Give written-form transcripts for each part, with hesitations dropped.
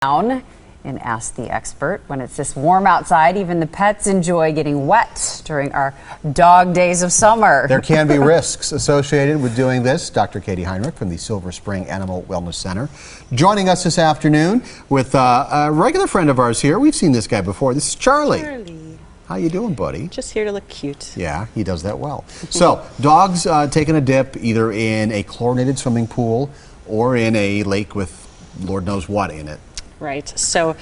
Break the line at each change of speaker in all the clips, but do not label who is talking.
down and ask the expert. When it's this warm outside, even the pets enjoy getting wet during our dog days of summer.
There can be risks associated with doing this. Dr. Katie Heinrich from the Silver Spring Animal Wellness Center joining us this afternoon with a regular friend of ours here. We've seen this guy before. This is Charlie.
Charlie.
How you doing, buddy?
Just here to look cute.
Yeah, he does that well. So, dogs taking a dip either in a chlorinated swimming pool or in a lake with Lord knows what in it.
Right. So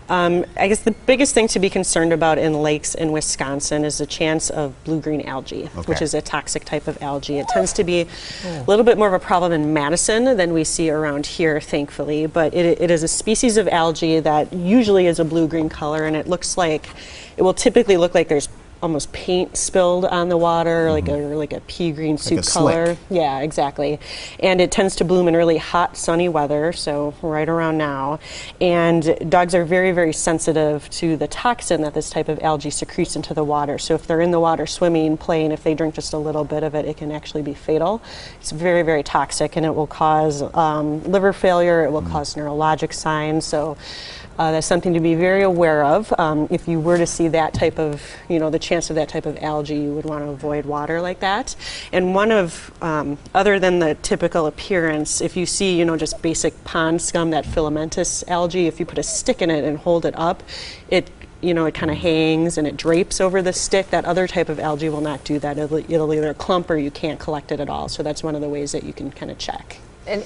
I guess the biggest thing to be concerned about in lakes in Wisconsin is the chance of blue-green algae, which is a toxic type of algae. It tends to be a little bit more of a problem in Madison than we see around here, thankfully. But it is a species of algae that usually is a blue-green color, and it will typically look like there's almost paint spilled on the water, like a pea green soup color.
Slick.
Yeah, exactly. And it tends to bloom in really hot, sunny weather, so right around now. And dogs are very, very sensitive to the toxin that this type of algae secretes into the water. So if they're in the water swimming, playing, if they drink just a little bit of it, it can actually be fatal. It's very, very toxic, and it will cause liver failure. It will cause neurologic signs. So that's something to be very aware of. If you were to see that type of, the chance of that type of algae, you would want to avoid water like that. And one of, other than the typical appearance, if you see, just basic pond scum, that filamentous algae, if you put a stick in it and hold it up, it kind of hangs and it drapes over the stick. That other type of algae will not do that. It'll either clump or you can't collect it at all. So that's one of the ways that you can kind of check.
And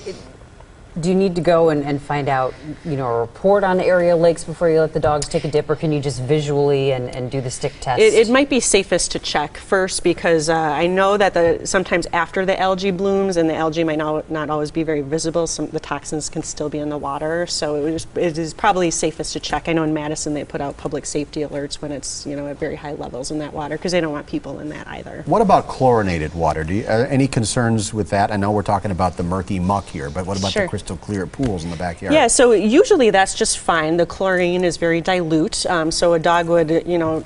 do you need to go and find out, a report on area lakes before you let the dogs take a dip, or can you just visually and do the stick test?
It might be safest to check first, because I know that sometimes after the algae blooms, and the algae might not always be very visible, the toxins can still be in the water, so it is probably safest to check. I know in Madison they put out public safety alerts when it's at very high levels in that water, because they don't want people in that either.
What about chlorinated water? Any concerns with that? I know we're talking about the murky muck here, but what about the crystal clear pools in the backyard?
Yeah, so usually that's just fine. The chlorine is very dilute, so a dog would,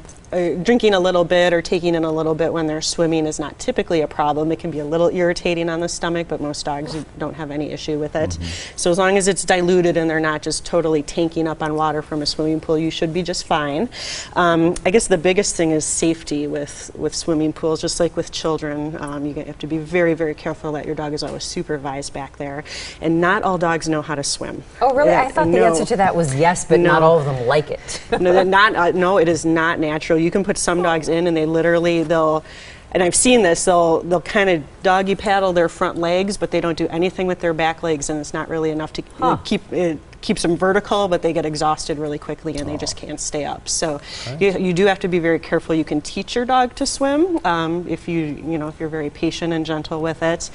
drinking a little bit or taking in a little bit when they're swimming is not typically a problem. It can be a little irritating on the stomach, but most dogs don't have any issue with it. So as long as it's diluted and they're not just totally tanking up on water from a swimming pool, you should be just fine. I guess the biggest thing is safety with swimming pools, just like with children. You have to be very, very careful that your dog is always supervised back there. And not all dogs know how to swim.
Oh, really? I thought the answer to that was yes, but not all of them like it.
No, it is not natural. You can put some dogs in and and I've seen this, they'll kind of doggy paddle their front legs, but they don't do anything with their back legs, and it's not really enough to keeps them vertical, but they get exhausted really quickly and they just can't stay up. So you do have to be very careful. You can teach your dog to swim if you're very patient and gentle with it.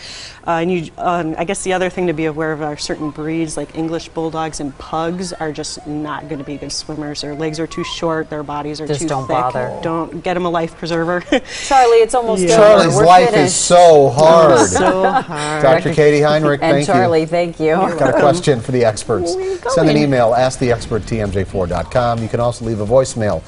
I guess the other thing to be aware of are certain breeds, like English bulldogs and pugs, are just not going to be good swimmers. Their legs are too short, their bodies are too thick.
Don't bother.
Don't get them a life preserver.
Charlie, it's almost over.
Charlie's life is so hard.
So hard.
Dr. Katie Heinrich,
and
thank
Charlie,
you.
thank you.
Got a question for the experts. Send an email, asktheexperttmj4.com. You can also leave a voicemail,